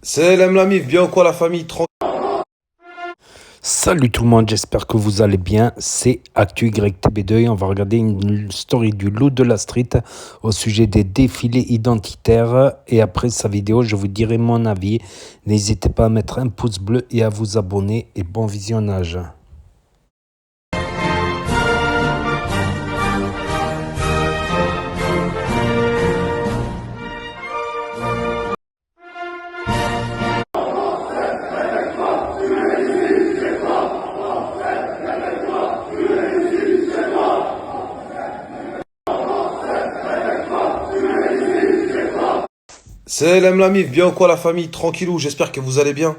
Salam la mif, bien ou quoi la famille? Salut tout le monde, j'espère que vous allez bien. C'est ActuYTB2 et on va regarder une story du loup de la street au sujet des défilés identitaires. Et après sa vidéo, je vous dirai mon avis. N'hésitez pas à mettre un pouce bleu et à vous abonner. Et bon visionnage. Salam la mif, bien ou quoi la famille? Tranquillou, j'espère que vous allez bien.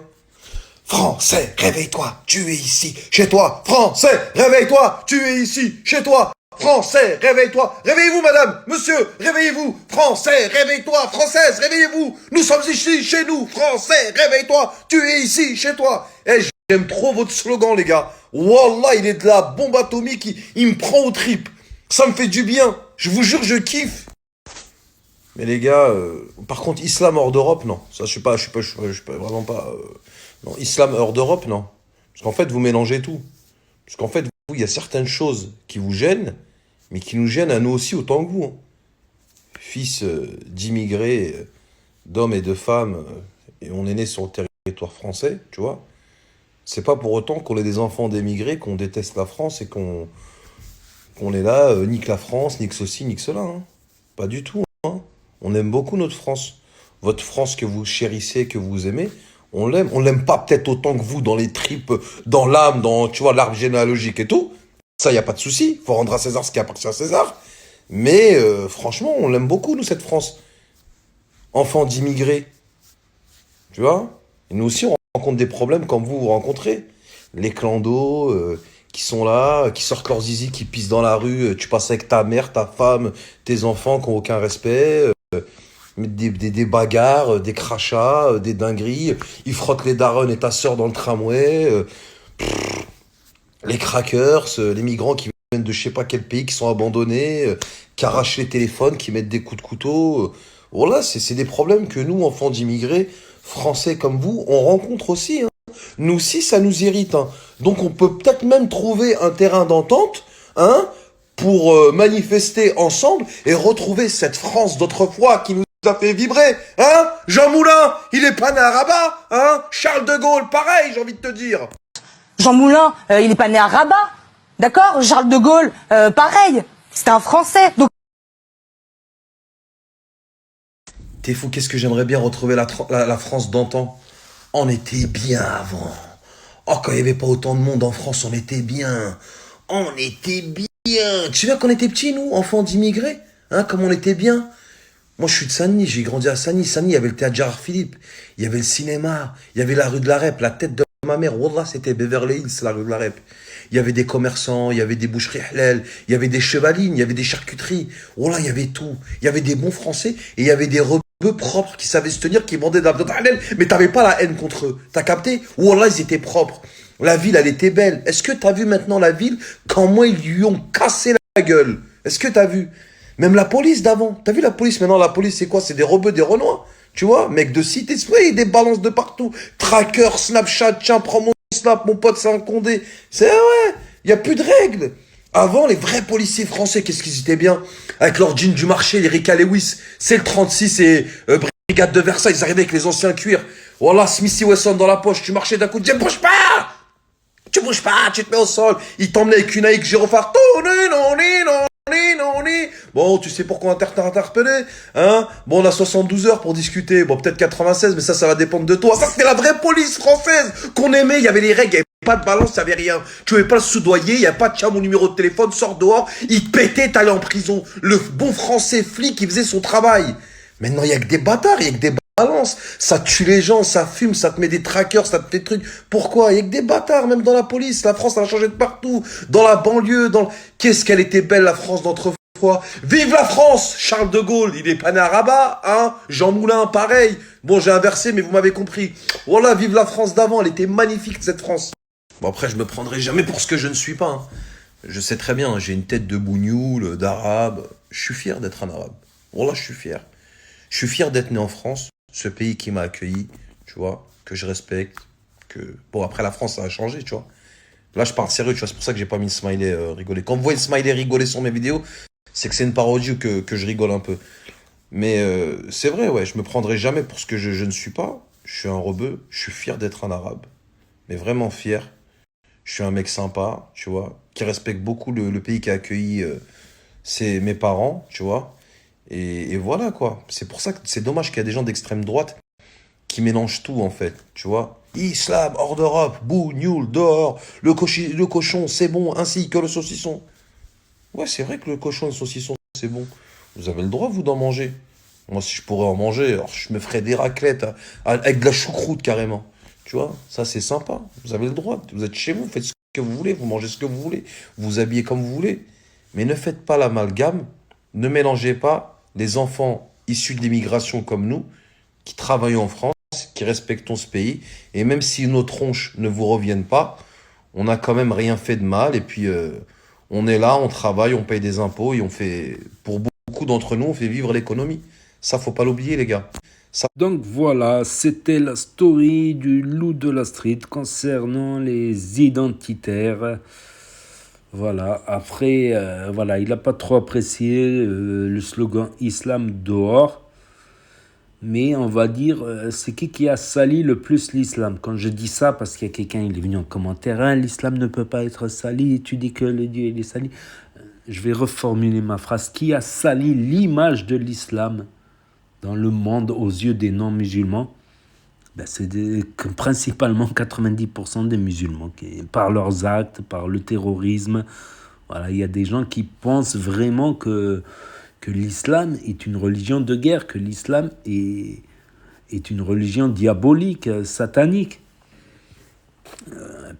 Français, réveille-toi, tu es ici, chez toi. Français, réveille-toi, tu es ici, chez toi. Français, réveille-toi. Réveillez-vous, madame, monsieur, réveillez-vous. Français, réveille-toi. Française, réveillez-vous. Nous sommes ici, chez nous. Français, réveille-toi, tu es ici, chez toi. Eh, j'aime trop votre slogan, les gars. Wallah, il est de la bombe atomique, il me prend aux tripes. Ça me fait du bien. Je vous jure, je kiffe. Mais les gars, par contre, islam hors d'Europe, non. Ça, je suis pas vraiment pas. Non, islam hors d'Europe, non. Parce qu'en fait, vous mélangez tout. Parce qu'en fait, vous, il y a certaines choses qui vous gênent, mais qui nous gênent à nous aussi autant que vous, hein. Fils d'immigrés, d'hommes et de femmes, et on est né sur le territoire français, tu vois. C'est pas pour autant qu'on est des enfants d'émigrés, qu'on déteste la France et qu'on est là, nique la France, nique ceci, nique cela, hein. Pas du tout, hein. On aime beaucoup notre France. Votre France que vous chérissez, que vous aimez, on l'aime. On l'aime pas peut-être autant que vous dans les tripes, dans l'âme, dans, tu vois, l'arbre généalogique et tout. Ça, y a pas de souci. Faut rendre à César ce qui appartient à César. Mais franchement, on l'aime beaucoup, nous, cette France. Enfants d'immigrés, tu vois. Et nous aussi, on rencontre des problèmes comme vous rencontrez. Les clandos qui sont là, qui sortent leur zizi, qui pissent dans la rue. Tu passes avec ta mère, ta femme, tes enfants qui n'ont aucun respect. Des bagarres, des crachats, des dingueries. Ils frottent les darons et ta sœur dans le tramway. Les crackers, les migrants qui viennent de je sais pas quel pays, qui sont abandonnés, qui arrachent les téléphones, qui mettent des coups de couteau. Voilà, c'est des problèmes que nous, enfants d'immigrés, français comme vous, on rencontre aussi, hein. Nous aussi, ça nous irrite, hein. Donc on peut peut-être même trouver un terrain d'entente, hein, pour manifester ensemble et retrouver cette France d'autrefois qui nous a fait vibrer, hein. Jean Moulin, il est pas né à Rabat, hein. Charles de Gaulle, pareil, j'ai envie de te dire. Jean Moulin, il est pas né à Rabat, d'accord? Charles de Gaulle, pareil, c'était un Français. Donc T'es fou, qu'est-ce que j'aimerais bien retrouver la France d'antan. On était bien avant. Oh, quand il n'y avait pas autant de monde en France, on était bien. On était bien. Tu te souviens qu'on était petits, nous, enfants d'immigrés? Hein, comme on était bien? Moi, je suis de Saint-Denis, j'ai grandi à Saint-Denis. Saint-Denis, il y avait le théâtre Gérard Philippe, il y avait le cinéma, il y avait la rue de la Rep, la tête de ma mère. Wallah, c'était Beverly Hills, la rue de la Rep. Il y avait des commerçants, il y avait des boucheries halal, il y avait des chevalines, il y avait des charcuteries. Wallah, il y avait tout. Il y avait des bons Français et il y avait des rebeux propres qui savaient se tenir, qui vendaient de la viande halal, mais t'avais pas la haine contre eux. T'as capté? Wallah, ils étaient propres. La ville, elle était belle. Est-ce que t'as vu maintenant la ville, comment ils lui ont cassé la gueule? Est-ce que t'as vu? Même la police d'avant. T'as vu la police? Maintenant, la police, c'est quoi? C'est des rebeux, des renois. Tu vois? Mec de cité spray, des balances de partout. Tracker, Snapchat, tiens, prends mon Snap, mon pote, c'est un Condé. C'est ouais. Y a plus de règles. Avant, les vrais policiers français, qu'est-ce qu'ils étaient bien? Avec leur jean du marché, les Ricka Lewis. C'est le 36 et Brigade de Versailles. Ils arrivaient avec les anciens cuirs. Voilà, Smithy Wesson dans la poche. Tu marchais d'un coup, tu dis, bouge pas! Tu bouges pas, tu te mets au sol. Ils t'emmenaient avec une Nike gyrophare. Bon, tu sais pourquoi on t'a interpellé, hein? Bon, on a 72 heures pour discuter. Bon, peut-être 96, mais ça va dépendre de toi. Ça, c'était la vraie police française qu'on aimait. Il y avait les règles, il n'y avait pas de balance, il n'y avait rien. Tu pouvais pas le soudoyer, il n'y a pas de tiens, mon numéro de téléphone, sors dehors. Il te pétait, t'allais en prison. Le bon français flic, il faisait son travail. Maintenant, il y a que des bâtards, il y a que des balance, ça tue les gens, ça fume, ça te met des trackers, ça te fait des trucs. Pourquoi? Il y a que des bâtards, même dans la police. La France, elle a changé de partout. Dans la banlieue, Qu'est-ce qu'elle était belle, la France d'autrefois. Vive la France! Charles de Gaulle, il est pas né à Rabat, hein? Jean Moulin, pareil. Bon, j'ai inversé, mais vous m'avez compris. Voilà, vive la France d'avant, elle était magnifique, cette France. Bon, après, je me prendrai jamais pour ce que je ne suis pas, hein. Je sais très bien, j'ai une tête de bougnoul, d'arabe. Je suis fier d'être un arabe. Voilà, je suis fier. Je suis fier d'être né en France, ce pays qui m'a accueilli. tu vois, que je respecte, que... Bon, après, la France, ça a changé, tu vois. Là, je parle sérieux, tu vois, c'est pour ça que j'ai pas mis le smiley rigoler. Quand vous voyez le smiley rigoler sur mes vidéos, c'est que c'est une parodie ou que je rigole un peu. Mais c'est vrai, ouais, je me prendrai jamais pour ce que je ne suis pas. Je suis un rebeu, je suis fier d'être un arabe, mais vraiment fier. Je suis un mec sympa, tu vois, qui respecte beaucoup le pays qui a accueilli mes parents, tu vois. Et voilà, quoi. C'est pour ça que c'est dommage qu'il y a des gens d'extrême droite qui mélangent tout, en fait, tu vois. Islam, hors d'Europe, bouh, nul, dehors, le cochon, c'est bon, ainsi que le saucisson. Ouais, c'est vrai que le cochon et le saucisson, c'est bon. Vous avez le droit, vous, d'en manger. Moi, si je pourrais en manger, alors je me ferais des raclettes avec de la choucroute, carrément. Tu vois, ça, c'est sympa. Vous avez le droit. Vous êtes chez vous, faites ce que vous voulez, vous mangez ce que vous voulez, vous vous habillez comme vous voulez. Mais ne faites pas l'amalgame, ne mélangez pas les enfants issus de l'immigration comme nous, qui travaillons en France, qui respectons ce pays, et même si nos tronches ne vous reviennent pas, on n'a quand même rien fait de mal, et puis on est là, on travaille, on paye des impôts, et on fait, pour beaucoup d'entre nous, on fait vivre l'économie. Ça, faut pas l'oublier, les gars. Ça, Donc voilà, c'était la story du loup de la street concernant les identitaires. Voilà, après, voilà, il n'a pas trop apprécié le slogan Islam dehors. Mais on va dire, c'est qui a sali le plus l'islam? Quand je dis ça, parce qu'il y a quelqu'un, il est venu en commentaire, hein, l'islam ne peut pas être sali, tu dis que le Dieu il est sali. Je vais reformuler ma phrase. Qui a sali l'image de l'islam dans le monde aux yeux des non-musulmans? Ben, principalement 90% des musulmans, par leurs actes, par le terrorisme. Voilà, il y a des gens qui pensent vraiment que l'islam est une religion de guerre, que l'islam est une religion diabolique, satanique.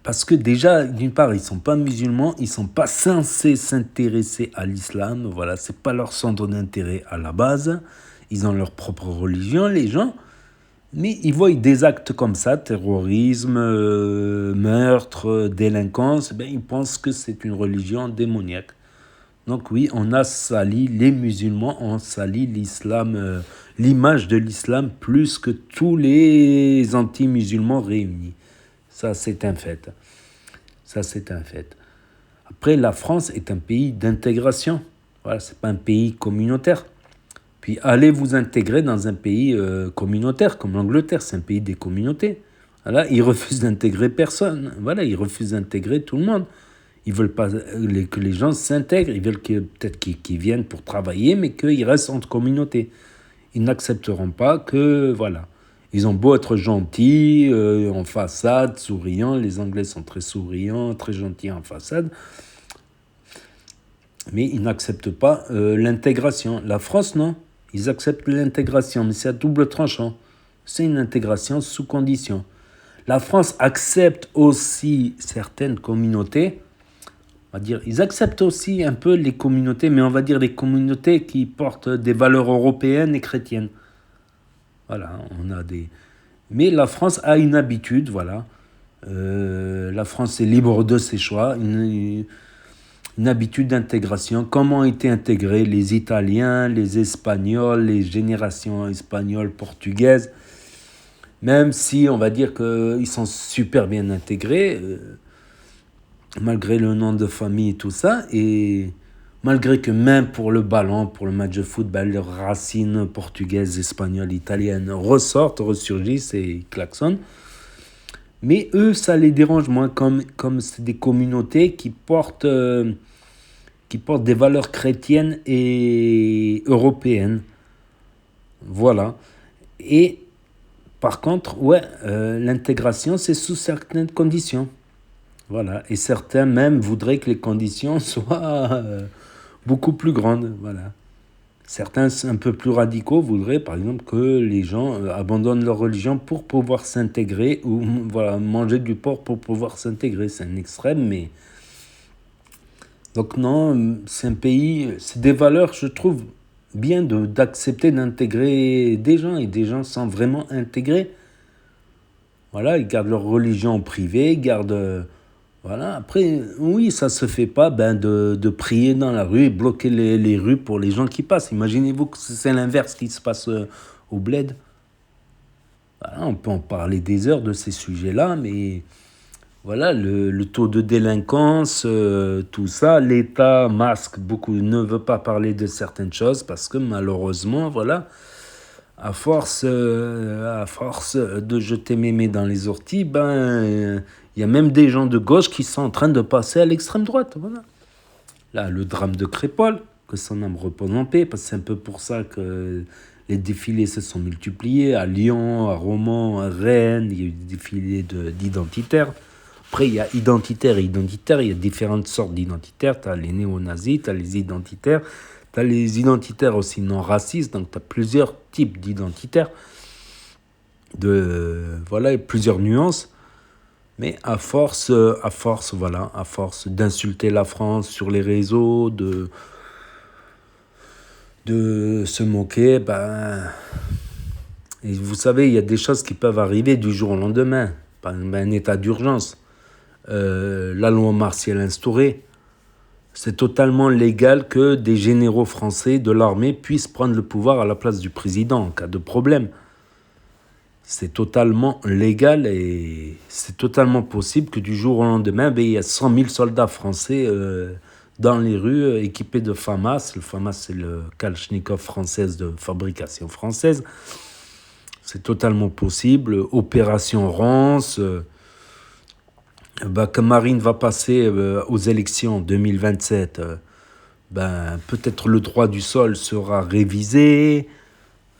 Parce que déjà, d'une part, ils ne sont pas musulmans, ils ne sont pas censés s'intéresser à l'islam. Voilà, ce n'est pas leur centre d'intérêt à la base. Ils ont leur propre religion, les gens. Mais ils voient des actes comme ça, terrorisme, meurtre, délinquance, ben, ils pensent que c'est une religion démoniaque. Donc oui, on a sali, les musulmans ont sali l'islam, l'image de l'islam plus que tous les anti-musulmans réunis. Ça, c'est un fait. Ça, c'est un fait. Après, la France est un pays d'intégration. Voilà, c'est pas un pays communautaire. Puis allez vous intégrer dans un pays communautaire, comme l'Angleterre, c'est un pays des communautés. Voilà, ils refusent d'intégrer personne. Voilà, ils refusent d'intégrer tout le monde. Ils veulent pas que les gens s'intègrent. Ils veulent peut-être qu'ils viennent pour travailler, mais qu'ils restent entre communautés. Ils n'accepteront pas que, voilà. Ils ont beau être gentils, en façade, souriants. Les Anglais sont très souriants, très gentils en façade. Mais ils n'acceptent pas l'intégration. La France, non. Ils acceptent l'intégration, mais c'est à double tranchant. C'est une intégration sous condition. La France accepte aussi certaines communautés. On va dire, ils acceptent aussi un peu les communautés, mais on va dire les communautés qui portent des valeurs européennes et chrétiennes. Voilà, on a des... Mais la France a une habitude, voilà. La France est libre de ses choix, une habitude d'intégration. Comment ont été intégrés les Italiens, les Espagnols, les générations espagnoles, portugaises. Même si on va dire qu'ils sont super bien intégrés, malgré le nom de famille et tout ça, et malgré que même pour le ballon, pour le match de football, leurs racines portugaises, espagnoles, italiennes ressortent, ressurgissent et klaxonnent. Mais eux, ça les dérange moins, comme c'est des communautés qui portent des valeurs chrétiennes et européennes. Voilà. Et par contre, ouais, l'intégration, c'est sous certaines conditions. Voilà. Et certains même voudraient que les conditions soient beaucoup plus grandes. Voilà. Certains, un peu plus radicaux, voudraient par exemple que les gens abandonnent leur religion pour pouvoir s'intégrer ou voilà, manger du porc pour pouvoir s'intégrer. C'est un extrême, mais... Donc non, c'est un pays, c'est des valeurs, je trouve, bien d'accepter d'intégrer des gens, et des gens sont vraiment intégrés. Voilà, ils gardent leur religion en privé, ils gardent... Voilà, après, oui, ça se fait pas de prier dans la rue et bloquer les rues pour les gens qui passent. Imaginez-vous que c'est l'inverse qui se passe au bled. Voilà, on peut en parler des heures de ces sujets-là, mais voilà, le taux de délinquance, tout ça, l'État masque beaucoup, ne veut pas parler de certaines choses parce que malheureusement, voilà, à force de jeter mémé dans les orties, il y a même des gens de gauche qui sont en train de passer à l'extrême droite. Voilà. Là, le drame de Crépol, que son âme repose en paix, parce que c'est un peu pour ça que les défilés se sont multipliés. À Lyon, à Romans, à Rennes, il y a eu des défilés d'identitaires. Après, il y a identitaire et identitaire, il y a différentes sortes d'identitaires. Tu as les néo-nazis, tu as les identitaires, tu as les identitaires aussi non racistes, donc tu as plusieurs types d'identitaires, voilà, et plusieurs nuances. Mais à force d'insulter la France sur les réseaux, de se moquer, et vous savez, il y a des choses qui peuvent arriver du jour au lendemain. Par exemple, un état d'urgence. La loi martiale instaurée, c'est totalement légal que des généraux français de l'armée puissent prendre le pouvoir à la place du président en cas de problème. C'est totalement légal et c'est totalement possible que du jour au lendemain, il y a 100 000 soldats français dans les rues équipés de FAMAS. Le FAMAS, c'est le Kalachnikov française de fabrication française. C'est totalement possible. Opération Rance. Quand Marine va passer aux élections 2027, peut-être le droit du sol sera révisé.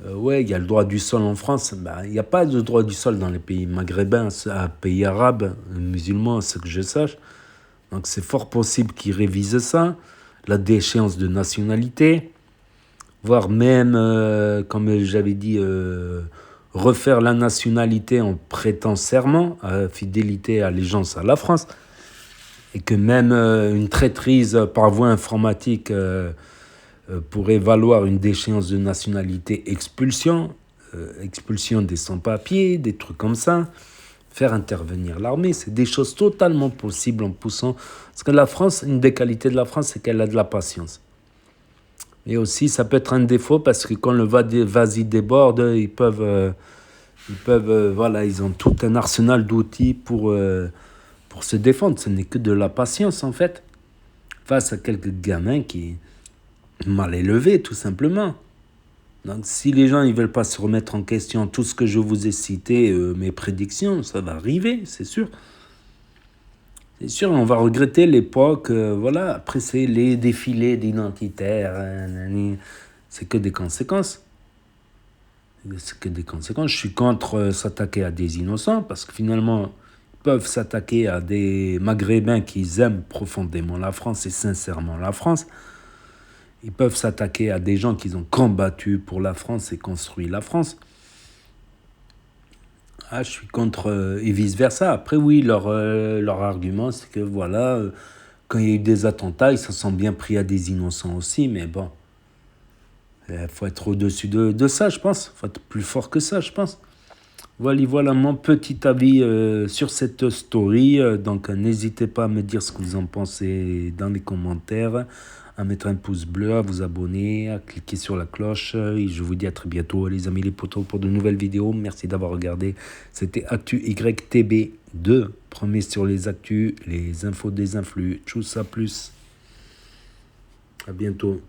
Il y a le droit du sol en France. Il n'y a pas de droit du sol dans les pays maghrébins, pays arabes, musulmans, ce que je sache. Donc c'est fort possible qu'ils révisent ça. La déchéance de nationalité, voire même, comme j'avais dit, refaire la nationalité en prêtant serment à fidélité, allégeance à la France. Et que même une traîtrise par voie informatique pourrait valoir une déchéance de nationalité, expulsion des sans-papiers, des trucs comme ça, faire intervenir l'armée, c'est des choses totalement possibles en poussant. Parce que la France, une des qualités de la France, c'est qu'elle a de la patience. Et aussi, ça peut être un défaut parce que quand le vas-y déborde, ils ont tout un arsenal d'outils pour se défendre. Ce n'est que de la patience, en fait, face à quelques gamins qui mal élevés, tout simplement. Donc, si les gens ne veulent pas se remettre en question, tout ce que je vous ai cité, mes prédictions, ça va arriver, c'est sûr. C'est sûr, on va regretter l'époque. Après, c'est les défilés d'identitaires. C'est que des conséquences. C'est que des conséquences. Je suis contre s'attaquer à des innocents parce que finalement, ils peuvent s'attaquer à des Maghrébins qui aiment profondément la France et sincèrement la France. Ils peuvent s'attaquer à des gens qui ont combattu pour la France et construit la France. Je suis contre et vice-versa. Après, oui, leur argument, c'est que quand il y a eu des attentats, ils se sont bien pris à des innocents aussi, mais bon, il faut être au-dessus de ça, je pense. Il faut être plus fort que ça, je pense. Voilà mon petit avis sur cette story. Donc, n'hésitez pas à me dire ce que vous en pensez dans les commentaires, à mettre un pouce bleu, à vous abonner, à cliquer sur la cloche. Et je vous dis à très bientôt, les amis les potos, pour de nouvelles vidéos. Merci d'avoir regardé. C'était Actu YTB2. Premier sur les actus, les infos des influx. Tchuss, à plus. À bientôt.